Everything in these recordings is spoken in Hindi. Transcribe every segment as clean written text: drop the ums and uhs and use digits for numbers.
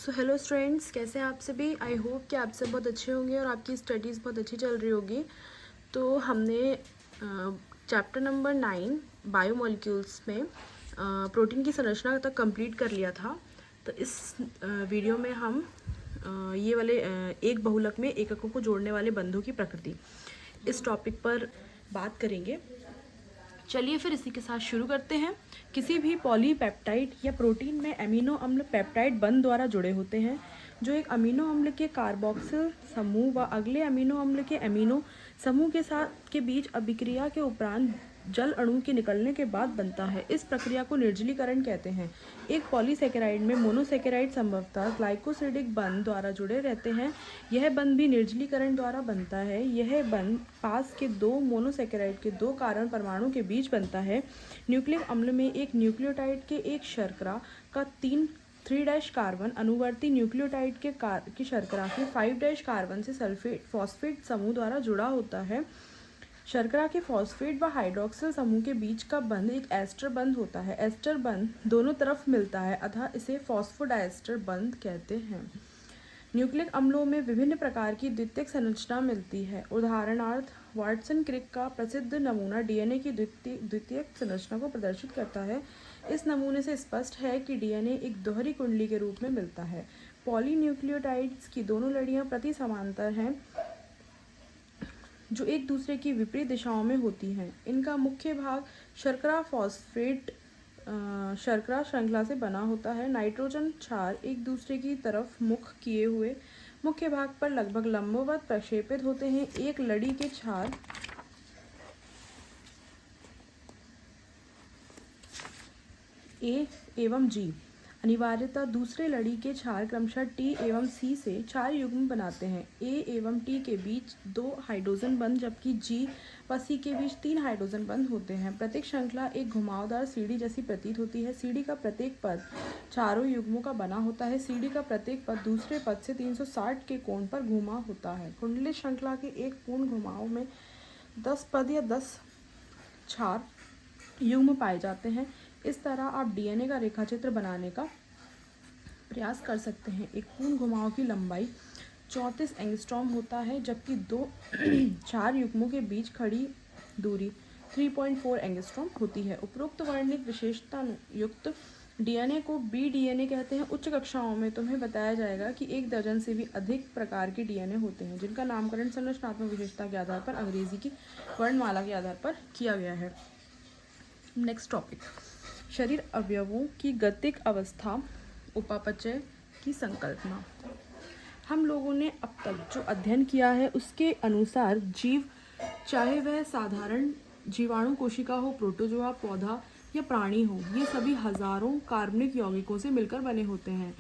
सो हेलो स्टूडेंट्स, कैसे हैं आप सभी। आई होप कि आप सब बहुत अच्छे होंगे और आपकी स्टडीज़ बहुत अच्छी चल रही होगी। तो हमने चैप्टर नंबर 9 बायोमोलिक्यूल्स में प्रोटीन की संरचना तक कंप्लीट कर लिया था। तो इस वीडियो में हम ये वाले एक बहुलक में एककों को जोड़ने वाले बंधों की प्रकृति इस टॉपिक पर बात करेंगे। चलिए फिर इसी के साथ शुरू करते हैं। किसी भी पॉलीपेप्टाइड या प्रोटीन में अमीनो अम्ल पेप्टाइड बंध द्वारा जुड़े होते हैं, जो एक अमीनो अम्ल के कार्बोक्सिल समूह व अगले अमीनो अम्ल के अमीनो समूह के साथ के बीच अभिक्रिया के उपरांत जल अणु के निकलने के बाद बनता है। इस प्रक्रिया को निर्जलीकरण कहते हैं। एक पॉलीसेकेराइड में मोनोसेकेराइड संभवतः ग्लाइकोसिडिक बंध द्वारा जुड़े रहते हैं। यह बंध भी निर्जलीकरण द्वारा बनता है। यह बंध पास के दो मोनोसेकेराइड के दो कार्बन परमाणु के बीच बनता है। न्यूक्लिक अम्ल में एक न्यूक्लियोटाइड के एक शर्करा का 3' कार्बन अनुवर्ती न्यूक्लियोटाइड की शर्करा के 5' कार्बन से सल्फेट फॉस्फेट समूह द्वारा जुड़ा होता है। शर्करा के फॉस्फेट व हाइड्रोक्सिल समूह के बीच का बंध एक एस्टर बंध होता है। एस्टर बंध दोनों तरफ मिलता है, अतः इसे फॉस्फोडाइएस्टर बंध कहते हैं। न्यूक्लिक अम्लों में विभिन्न प्रकार की द्वितीयक संरचना मिलती है। उदाहरणार्थ वाटसन क्रिक का प्रसिद्ध नमूना डीएनए की द्वितीयक संरचना को प्रदर्शित करता है। इस नमूने से स्पष्ट है कि डीएनए एक दोहरी कुंडली के रूप में मिलता है। पॉलीन्यूक्लियोटाइड्स की दोनों लड़ियां प्रति समांतर हैं, जो एक दूसरे की विपरीत दिशाओं में होती हैं। इनका मुख्य भाग शर्करा फॉस्फेट शर्करा श्रृंखला से बना होता है। नाइट्रोजन क्षार एक दूसरे की तरफ मुख किए हुए मुख्य भाग पर लगभग लंबवत प्रक्षेपित होते हैं। एक लड़ी के क्षार ए एवं जी अनिवार्यतः दूसरे लड़ी के क्षार क्रमशः टी एवं सी से 4 युग्म बनाते हैं। ए एवं टी के बीच 2 हाइड्रोजन बंध, जबकि जी व सी के बीच 3 हाइड्रोजन बंध होते हैं। प्रत्येक श्रृंखला एक घुमावदार सीढ़ी जैसी प्रतीत होती है। सीढ़ी का प्रत्येक पद चारों युग्मों का बना होता है। सीढ़ी का प्रत्येक पद दूसरे पद से 360 के कोण पर घुमा होता है। कुंडलित श्रृंखला के एक पूर्ण घुमाव में 10 पद या 10 क्षार युग्म पाए जाते हैं। इस तरह आप डीएनए का रेखाचित्र बनाने का प्रयास कर सकते हैं। एक पूर्ण घुमाव की लंबाई 34 एंगस्ट्रॉम होता है, जबकि 2 4 युग्मों के बीच खड़ी दूरी 3.4 एंगस्ट्रॉम होती है। उपरोक्त वर्णित विशेषता युक्त डीएनए को बी डीएनए कहते हैं। उच्च कक्षाओं में तुम्हें बताया जाएगा कि 1 दर्जन से भी अधिक प्रकार के डीएनए होते हैं, जिनका नामकरण संरचनात्मक विशेषता के आधार पर अंग्रेजी की वर्णमाला के आधार पर किया गया है। नेक्स्ट टॉपिक, शरीर अवयवों की गतिक अवस्था, उपापचय की संकल्पना। हम लोगों ने अब तक जो अध्ययन किया है उसके अनुसार जीव, चाहे वह साधारण जीवाणु कोशिका हो, प्रोटोजोआ, पौधा या प्राणी हो, ये सभी हजारों कार्बनिक यौगिकों से मिलकर बने होते हैं।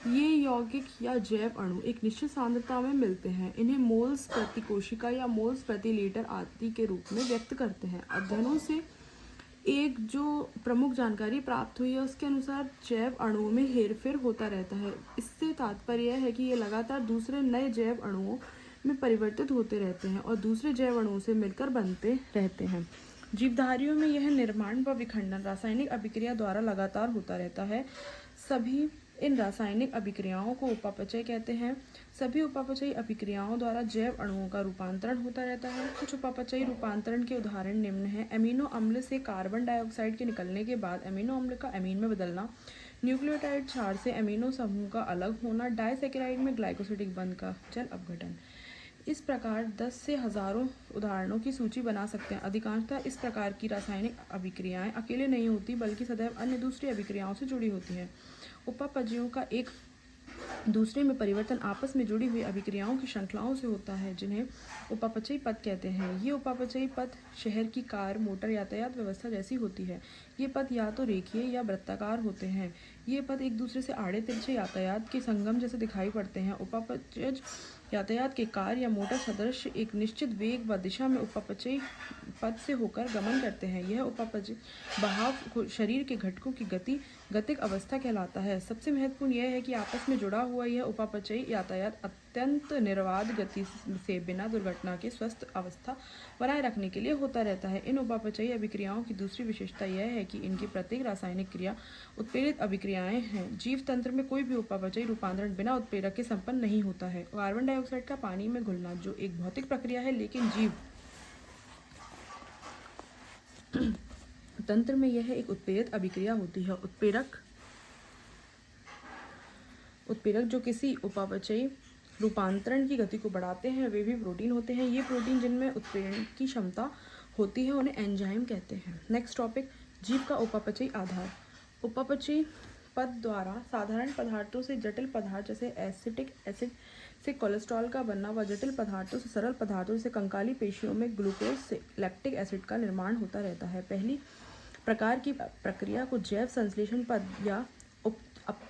ये यौगिक या जैव अणु एक निश्चित सांद्रता में मिलते हैं। इन्हें मोल्स प्रति कोशिका या मोल्स प्रति लीटर आदि के रूप में व्यक्त करते हैं। अध्ययनों से एक जो प्रमुख जानकारी प्राप्त हुई है उसके अनुसार जैव अणुओं में हेरफेर होता रहता है। इससे तात्पर्य है कि ये लगातार दूसरे नए जैव अणुओं में परिवर्तित होते रहते हैं और दूसरे जैव अणुओं से मिलकर बनते रहते हैं। जीवधारियों में यह निर्माण व विखंडन रासायनिक अभिक्रिया द्वारा लगातार होता रहता है। सभी इन रासायनिक अभिक्रियाओं को उपापचय कहते हैं। सभी उपापचयी अभिक्रियाओं द्वारा जैव अणुओं का रूपांतरण होता रहता है। कुछ उपापचयी रूपांतरण के उदाहरण निम्न हैं। अमीनो अम्ल से कार्बन डाइऑक्साइड के निकलने के बाद अमीनो अम्ल का अमीन में बदलना, न्यूक्लियोटाइड क्षार से अमीनो समूह का अलग होना, डाइसेकेराइड में ग्लाइकोसिडिक बंध का जल अपघटन। इस प्रकार 10 से हजारों उदाहरणों की सूची बना सकते हैं। अधिकांशतः इस प्रकार की रासायनिक अभिक्रियाएं अकेले नहीं होती, बल्कि सदैव अन्य दूसरी अभिक्रियाओं से जुड़ी होती हैं। उपापचयों का एक दूसरे में परिवर्तन आपस में जुड़ी हुई अभिक्रियाओं की श्रृंखलाओं से होता है, जिन्हें उपापचयी पथ कहते हैं। ये उपापचयी पथ शहर की कार, मोटर यातायात व्यवस्था जैसी होती है। ये पथ या तो रेखीय या वृत्ताकार होते हैं। ये पथ एक दूसरे से आड़े तिरछे यातायात के संगम जैसे दिखाई पड़ते हैं। उपापचयज यातायात के कार या मोटर सदृश एक निश्चित वेग व दिशा में उपापचयी पथ से होकर गमन करते हैं। यह उपापचय बहाव शरीर के घटकों की गतिक अवस्था कहलाता है। सबसे महत्वपूर्ण यह है कि आपस में जुड़ा हुआ यह उपापचयी यातायात अत्यंत निर्बाध गति से बिना दुर्घटना के स्वस्थ अवस्था बनाए रखने के लिए होता रहता है। इन उपापचयी अभिक्रियाओं की दूसरी विशेषता यह है कि इनकी प्रत्येक रासायनिक क्रिया उत्प्रेरित अभिक्रियाएं हैं। जीव तंत्र में कोई भी उपापचयी रूपांतरण बिना उत्प्रेरक के संपन्न नहीं होता है। कार्बन डाइऑक्साइड का पानी में घुलना जो एक भौतिक प्रक्रिया है, लेकिन जीव तंत्र में यह एक उत्प्रेरित अभिक्रिया होती है। उत्प्रेरक जो किसी उपापचयी रूपांतरण की गति को बढ़ाते हैं वे भी प्रोटीन होते हैं। ये प्रोटीन जिनमें उत्प्रेरण की क्षमता होती है उन्हें एंजाइम कहते हैं। नेक्स्ट टॉपिक, जीव का उपापचयी आधार। उपापचयी पद द्वारा साधारण पदार्थों से जटिल पदार्थ जैसे एसिटिक एसिड से कोलेस्ट्रॉल का बनना व जटिल पदार्थों से सरल पदार्थों जैसे कंकाली पेशियों में ग्लूकोज से लैक्टिक एसिड का निर्माण होता रहता है। पहली प्रकार की प्रक्रिया को जैव संश्लेषण पद या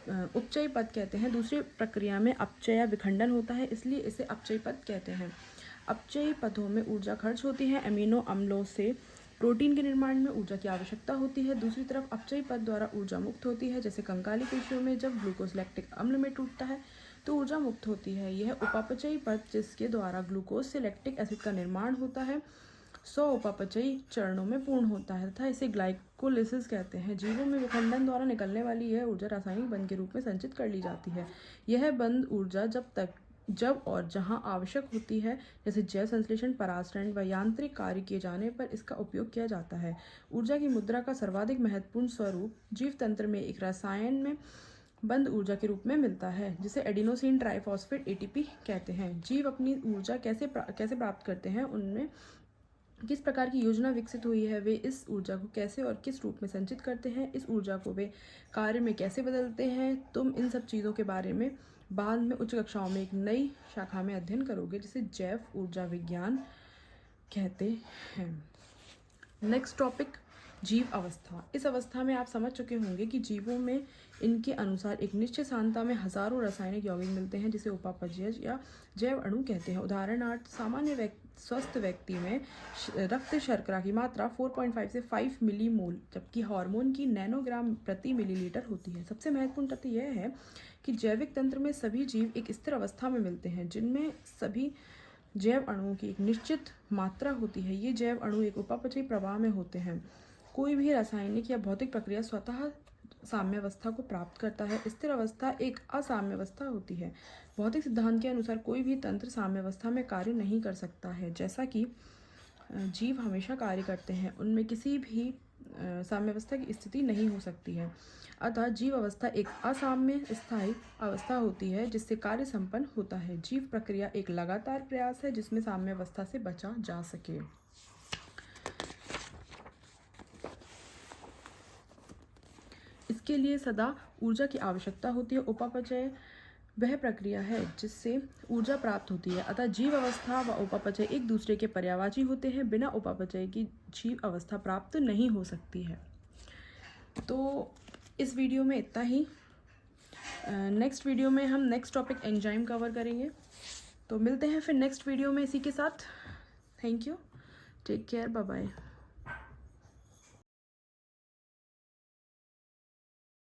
उपचयी पद कहते हैं। दूसरी प्रक्रिया में अपचय विखंडन होता है, इसलिए इसे अपचयी पद कहते हैं। अपचयी पदों में ऊर्जा खर्च होती है। अमीनो अम्लों से प्रोटीन के निर्माण में ऊर्जा की आवश्यकता होती है। दूसरी तरफ अपचयी पद द्वारा ऊर्जा मुक्त होती है, जैसे कंकाली पेशियों में जब ग्लूकोज लैक्टिक अम्ल में टूटता है तो ऊर्जा मुक्त होती है। यह उपापचयी पद जिसके द्वारा ग्लूकोज से लैक्टिक एसिड का निर्माण होता है 100 उपापचयी चरणों में पूर्ण होता है तथा इसे ग्लाइकोलिसिस कहते हैं। जीवों में विखंडन द्वारा निकलने वाली यह ऊर्जा रासायनिक बंध के रूप में संचित कर ली जाती है। यह बंध ऊर्जा जब और जहां आवश्यक होती है, जैसे जैव संश्लेषण, परासरण व यांत्रिक कार्य किए जाने पर इसका उपयोग किया जाता है। ऊर्जा की मुद्रा का सर्वाधिक महत्वपूर्ण स्वरूप जीव तंत्र में एक रसायन में बंध ऊर्जा के रूप में मिलता है, जिसे एडिनोसिन ट्राइफॉस्फेट ATP कहते हैं। जीव अपनी ऊर्जा कैसे प्राप्त करते हैं, उनमें किस प्रकार की योजना विकसित हुई है, वे इस ऊर्जा को कैसे और किस रूप में संचित करते हैं, इस ऊर्जा को वे कार्य में कैसे बदलते हैं, तुम इन सब चीज़ों के बारे में बाद में उच्च कक्षाओं में एक नई शाखा में अध्ययन करोगे, जिसे जैव ऊर्जा विज्ञान कहते हैं। नेक्स्ट टॉपिक, जीव अवस्था। इस अवस्था में आप समझ चुके होंगे कि जीवों में इनके अनुसार एक निश्चित सांद्रता में हजारों रासायनिक यौगिक मिलते हैं, जिसे उपापचयज या जैव अणु कहते हैं। उदाहरणार्थ, सामान्य स्वस्थ व्यक्ति में रक्त शर्करा की मात्रा 4.5 से 5 मिलीमोल, जबकि हार्मोन की नैनोग्राम प्रति मिलीलीटर होती है। सबसे महत्वपूर्ण तथ्य यह है कि जैविक तंत्र में सभी जीव एक स्थिर अवस्था में मिलते हैं, जिनमें सभी जैव अणुओं की एक निश्चित मात्रा होती है। ये जैव अणु एक उपापचयी प्रवाह में होते हैं। कोई भी रासायनिक या भौतिक प्रक्रिया स्वतः साम्यावस्था को प्राप्त करता है। स्थिर अवस्था एक असाम्यावस्था होती है। भौतिक सिद्धांत के अनुसार कोई भी तंत्र साम्यावस्था में कार्य नहीं कर सकता है। जैसा कि जीव हमेशा कार्य करते हैं, उनमें किसी भी साम्यावस्था की स्थिति नहीं हो सकती है। अतः जीव अवस्था एक असाम्य स्थायी अवस्था होती है, जिससे कार्य संपन्न होता है। जीव प्रक्रिया एक लगातार प्रयास है जिसमें साम्यावस्था से बचा जा सके। इसके लिए सदा ऊर्जा की आवश्यकता होती है। उपापचय वह प्रक्रिया है जिससे ऊर्जा प्राप्त होती है। अतः जीव अवस्था व उपापचय एक दूसरे के पर्यायवाची होते हैं। बिना उपापचय की जीव अवस्था प्राप्त नहीं हो सकती है। तो इस वीडियो में इतना ही। नेक्स्ट वीडियो में हम नेक्स्ट टॉपिक एंजाइम कवर करेंगे। तो मिलते हैं फिर नेक्स्ट वीडियो में इसी के साथ। Thank you, take care, bye bye.